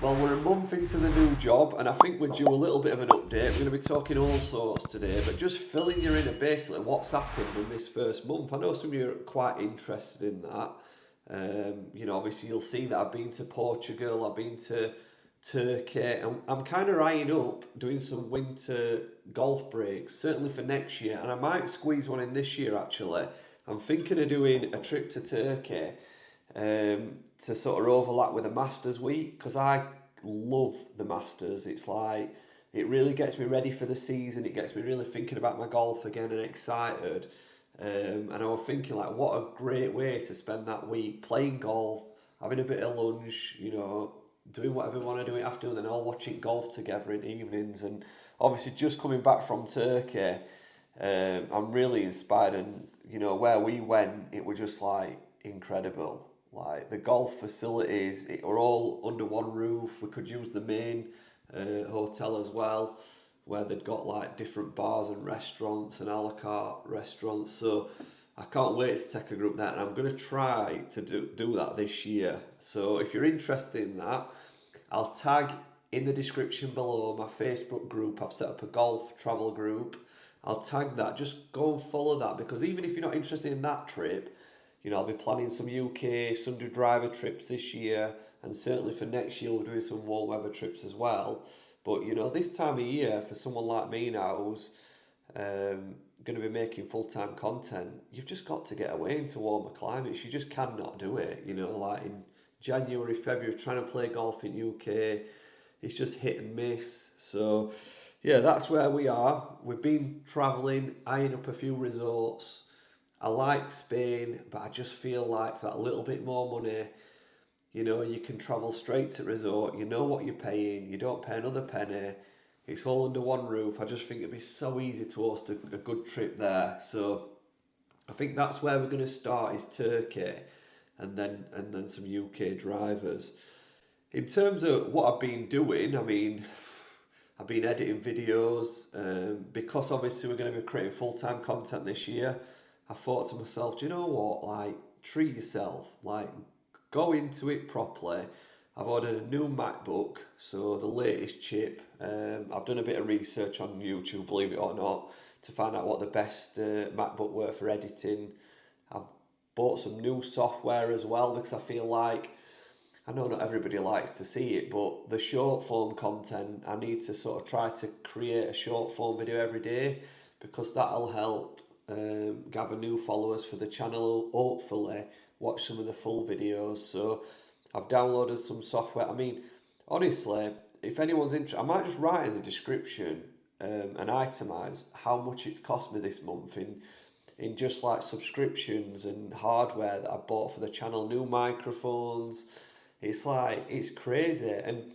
Well, we're a month into the new job, and I think we're due a little bit of an update. We're going to be talking all sorts today, but just filling you in on basically what's happened in this first month. I know some of you are quite interested in that. Obviously you'll see that I've been to Portugal, I've been to Turkey, and I'm kind of eyeing up doing some winter golf breaks, certainly for next year, and I might squeeze one in this year actually. I'm thinking of doing a trip to Turkey to sort of overlap with the Masters week because I love the Masters. It's like it really gets me ready for the season. It gets me really thinking about my golf again and excited. And I was thinking like, what a great way to spend that week playing golf, having a bit of lunch, doing whatever we want to do it after, and then all watching golf together in evenings. And obviously, just coming back from Turkey, I'm really inspired. And where we went, it was just like incredible. Like the golf facilities, it were all under one roof. We could use the main hotel as well, where they'd got like different bars and restaurants and a la carte restaurants. So I can't wait to take a group there, and I'm going to try to do that this year. So if you're interested in that, I'll tag in the description below my Facebook group. I've set up a golf travel group. I'll tag that. Just go and follow that, because even if you're not interested in that trip, I'll be planning some UK Sunday driver trips this year, and certainly for next year we're doing some warm weather trips as well. But this time of year, for someone like me now who's going to be making full-time content, you've just got to get away into warmer climates. You just cannot do it. Like in January, February, trying to play golf in UK, it's just hit and miss. So yeah, that's where we are. We've been travelling, eyeing up a few resorts. I like Spain, but I just feel like for that little bit more money, you can travel straight to resort, you know what you're paying, you don't pay another penny, it's all under one roof. I just think it'd be so easy to host a good trip there. So I think that's where we're going to start, is Turkey, and then some UK drivers. In terms of what I've been doing, I've been editing videos, because obviously we're going to be creating full-time content this year. I thought to myself, do you know what, like, treat yourself, like, go into it properly. I've ordered a new MacBook, so the latest chip. I've done a bit of research on YouTube, believe it or not, to find out what the best MacBook were for editing. I've bought some new software as well, because I feel like, I know not everybody likes to see it, but the short form content, I need to sort of try to create a short form video every day, because that'll help gather new followers for the channel, hopefully watch some of the full videos. So I've downloaded some software. Honestly, if anyone's interested, I might just write in the description and itemise how much it's cost me this month in just like subscriptions and hardware that I bought for the channel, new microphones. It's like, it's crazy. And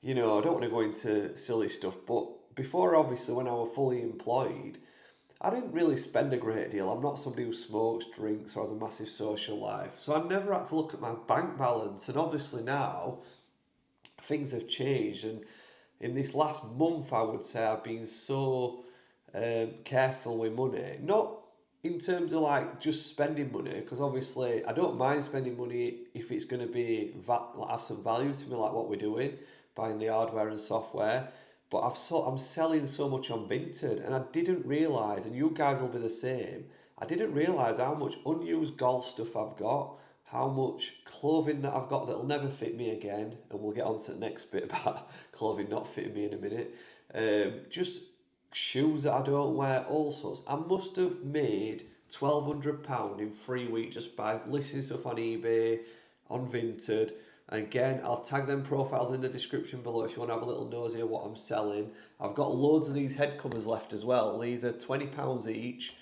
I don't want to go into silly stuff, but before, obviously, when I was fully employed, I didn't really spend a great deal. I'm not somebody who smokes, drinks, or has a massive social life. So I never had to look at my bank balance. And obviously now, things have changed. And in this last month, I would say I've been so careful with money. Not in terms of like just spending money, because obviously I don't mind spending money if it's going to be have some value to me, like what we're doing, buying the hardware and software. But I'm selling so much on Vinted, and I didn't realise, and you guys will be the same, I didn't realise how much unused golf stuff I've got, how much clothing that I've got that'll never fit me again, and we'll get on to the next bit about clothing not fitting me in a minute. Just shoes that I don't wear, all sorts. I must have made £1,200 in 3 weeks just by listing stuff on eBay, on Vinted. Again, I'll tag them profiles in the description below if you want to have a little nosy at what I'm selling. I've got loads of these head covers left as well. These are £20 each,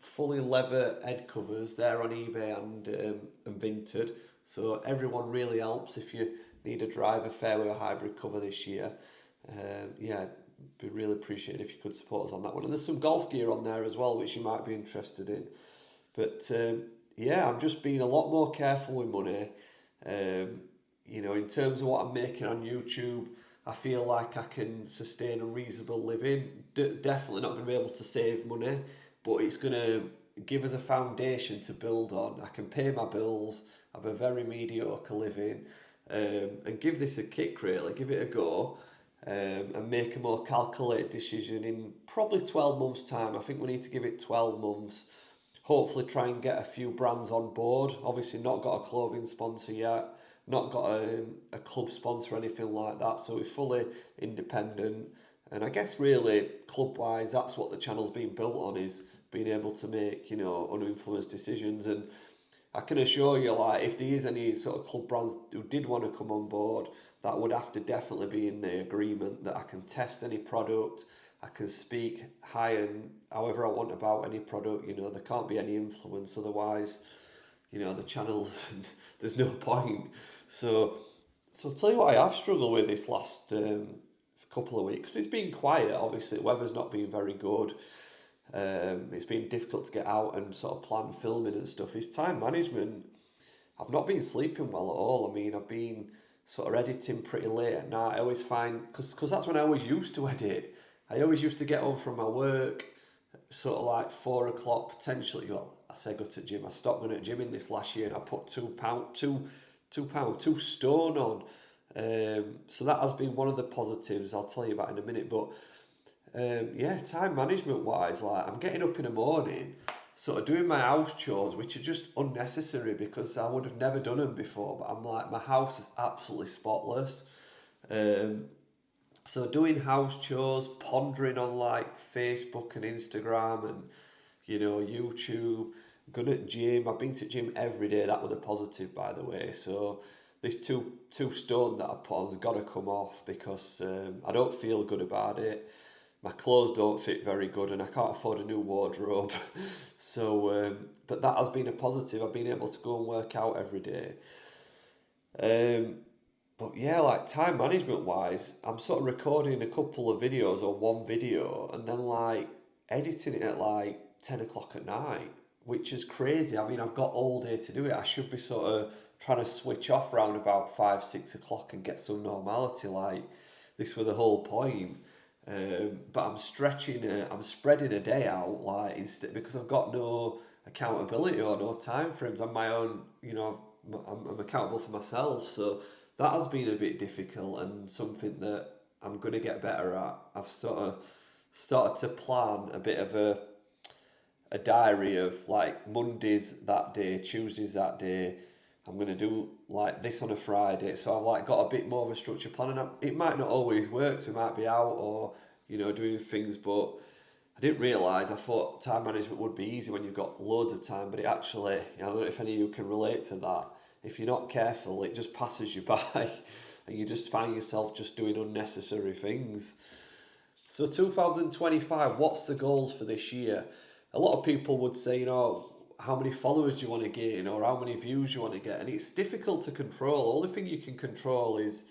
fully leather head covers. They're on eBay and Vinted. So everyone really helps if you need a driver, fairway or hybrid cover this year. Be really appreciated if you could support us on that one. And there's some golf gear on there as well, which you might be interested in. But I'm just being a lot more careful with money. In terms of what I'm making on YouTube, I feel like I can sustain a reasonable living. Definitely not going to be able to save money, but it's going to give us a foundation to build on. I can pay my bills, have a very mediocre living, and give this a kick, really, give it a go, and make a more calculated decision in probably 12 months' time. I think we need to give it 12 months. Hopefully try and get a few brands on board. Obviously not got a clothing sponsor yet, not got a club sponsor or anything like that, so we're fully independent. And I guess really, club-wise, that's what the channel's been built on, is being able to make, uninfluenced decisions. And I can assure you, like, if there is any sort of club brands who did want to come on board, that would have to definitely be in the agreement that I can test any product, I can speak high and however I want about any product. There can't be any influence, otherwise, the channels, there's no point. So I'll tell you what I have struggled with this last couple of weeks. It's been quiet, obviously, the weather's not been very good. It's been difficult to get out and sort of plan filming and stuff. It's time management. I've not been sleeping well at all. I mean, I've been sort of editing pretty late at night. I always find, because that's when I always used to edit. I always used to get home from my work, sort of like 4 o'clock, potentially. Well, I say go to the gym. I stopped going to the gym in this last year, and I put 2 stone on. So that has been one of the positives I'll tell you about in a minute. But time management wise, like, I'm getting up in the morning, sort of doing my house chores, which are just unnecessary because I would have never done them before. But I'm like, my house is absolutely spotless. So doing house chores, pondering on like Facebook and Instagram and YouTube, going to gym. I've been to gym every day. That was a positive, by the way. So this two stone that I put on has got to come off because I don't feel good about it. My clothes don't fit very good and I can't afford a new wardrobe. So, but that has been a positive. I've been able to go and work out every day. But yeah, like time management wise, I'm sort of recording a couple of videos or one video and then like editing it at like 10 o'clock at night, which is crazy. I mean, I've got all day to do it. I should be sort of trying to switch off around about 5, 6 o'clock and get some normality. Like, this was the whole point. But I'm spreading a day out, like, instead, because I've got no accountability or no time frames. I'm my own, I'm accountable for myself. So that has been a bit difficult and something that I'm going to get better at. I've sort of started to plan a bit of a diary of like Mondays that day, Tuesdays that day. I'm going to do like this on a Friday. So I've like got a bit more of a structured plan, and it might not always work. So we might be out or, doing things, but I didn't realise, I thought time management would be easy when you've got loads of time, but it actually, I don't know if any of you can relate to that. If you're not careful, it just passes you by and you just find yourself just doing unnecessary things. So 2025, what's the goals for this year? A lot of people would say, how many followers do you want to gain or how many views you want to get? And it's difficult to control. The only thing you can control is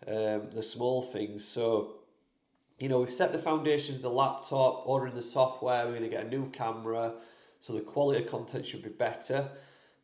the small things. So, we've set the foundation of the laptop, ordering the software, we're going to get a new camera, so the quality of content should be better.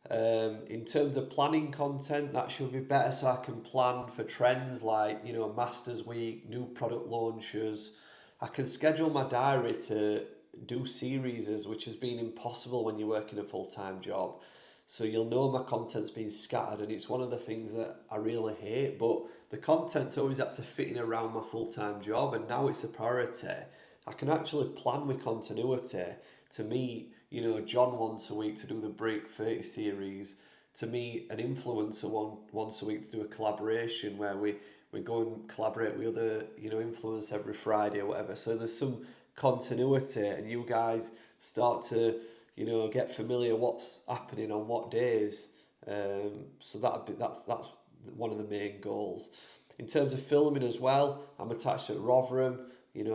In terms of planning content, that should be better so I can plan for trends like, Masters Week, new product launches. I can schedule my diary to do series, which has been impossible when you're working a full-time job. So you'll know my content's been scattered, and it's one of the things that I really hate, but the content's always had to fit in around my full-time job, and now it's a priority. I can actually plan with continuity to meet, John once a week to do the Break 30 series, to meet an influencer once a week to do a collaboration where we go and collaborate with other, influencers every Friday or whatever. So there's some continuity, and you guys start to get familiar what's happening on what days. So that's one of the main goals. In terms of filming as well, I'm attached at Rotherham. I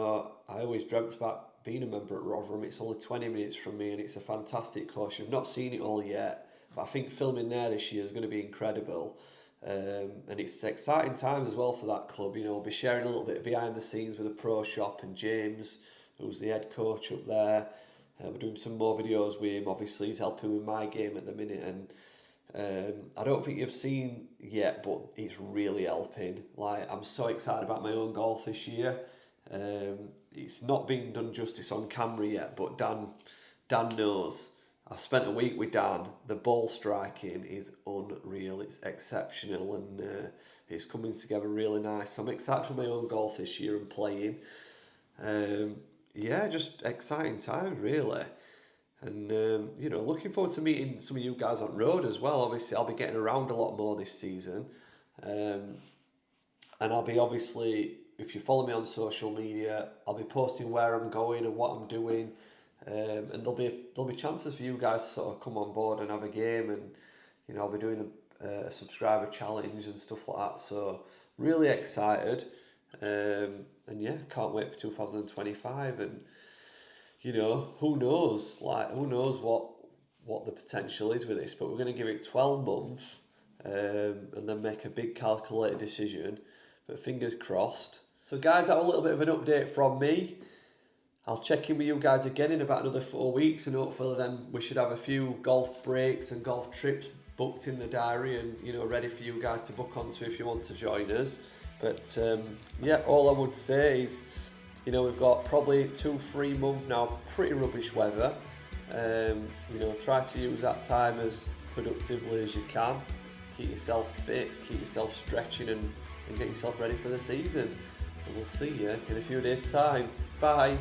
always dreamt about being a member at Rotherham. It's only 20 minutes from me and it's a fantastic course. You've not seen it all yet, but I think filming there this year is going to be incredible. And it's exciting times as well for that club. We'll be sharing a little bit behind the scenes with the pro shop and James, who's the head coach up there. We're doing some more videos with him. Obviously, he's helping with my game at the minute, and I don't think you've seen yet, but it's really helping. Like, I'm so excited about my own golf this year. It's not been done justice on camera yet, but Dan knows. I've spent a week with Dan. The ball striking is unreal. It's exceptional, and it's coming together really nice. So I'm excited for my own golf this year and playing. Yeah, just exciting time really. And looking forward to meeting some of you guys on road as well. Obviously, I'll be getting around a lot more this season, and I'll be obviously, if you follow me on social media, I'll be posting where I'm going and what I'm doing, and there'll be chances for you guys to sort of come on board and have a game, and I'll be doing a subscriber challenge and stuff like that. So really excited, and yeah, can't wait for 2025 and. Who knows? Who knows what the potential is with this? But we're going to give it 12 months, and then make a big calculated decision. But fingers crossed. So, guys, that was a little bit of an update from me. I'll check in with you guys again in about another 4 weeks, and hopefully then we should have a few golf breaks and golf trips booked in the diary, and ready for you guys to book onto if you want to join us. But yeah, all I would say is. We've got probably 2-3 months now, pretty rubbish weather. Try to use that time as productively as you can. Keep yourself fit, keep yourself stretching and get yourself ready for the season. And we'll see you in a few days' time. Bye.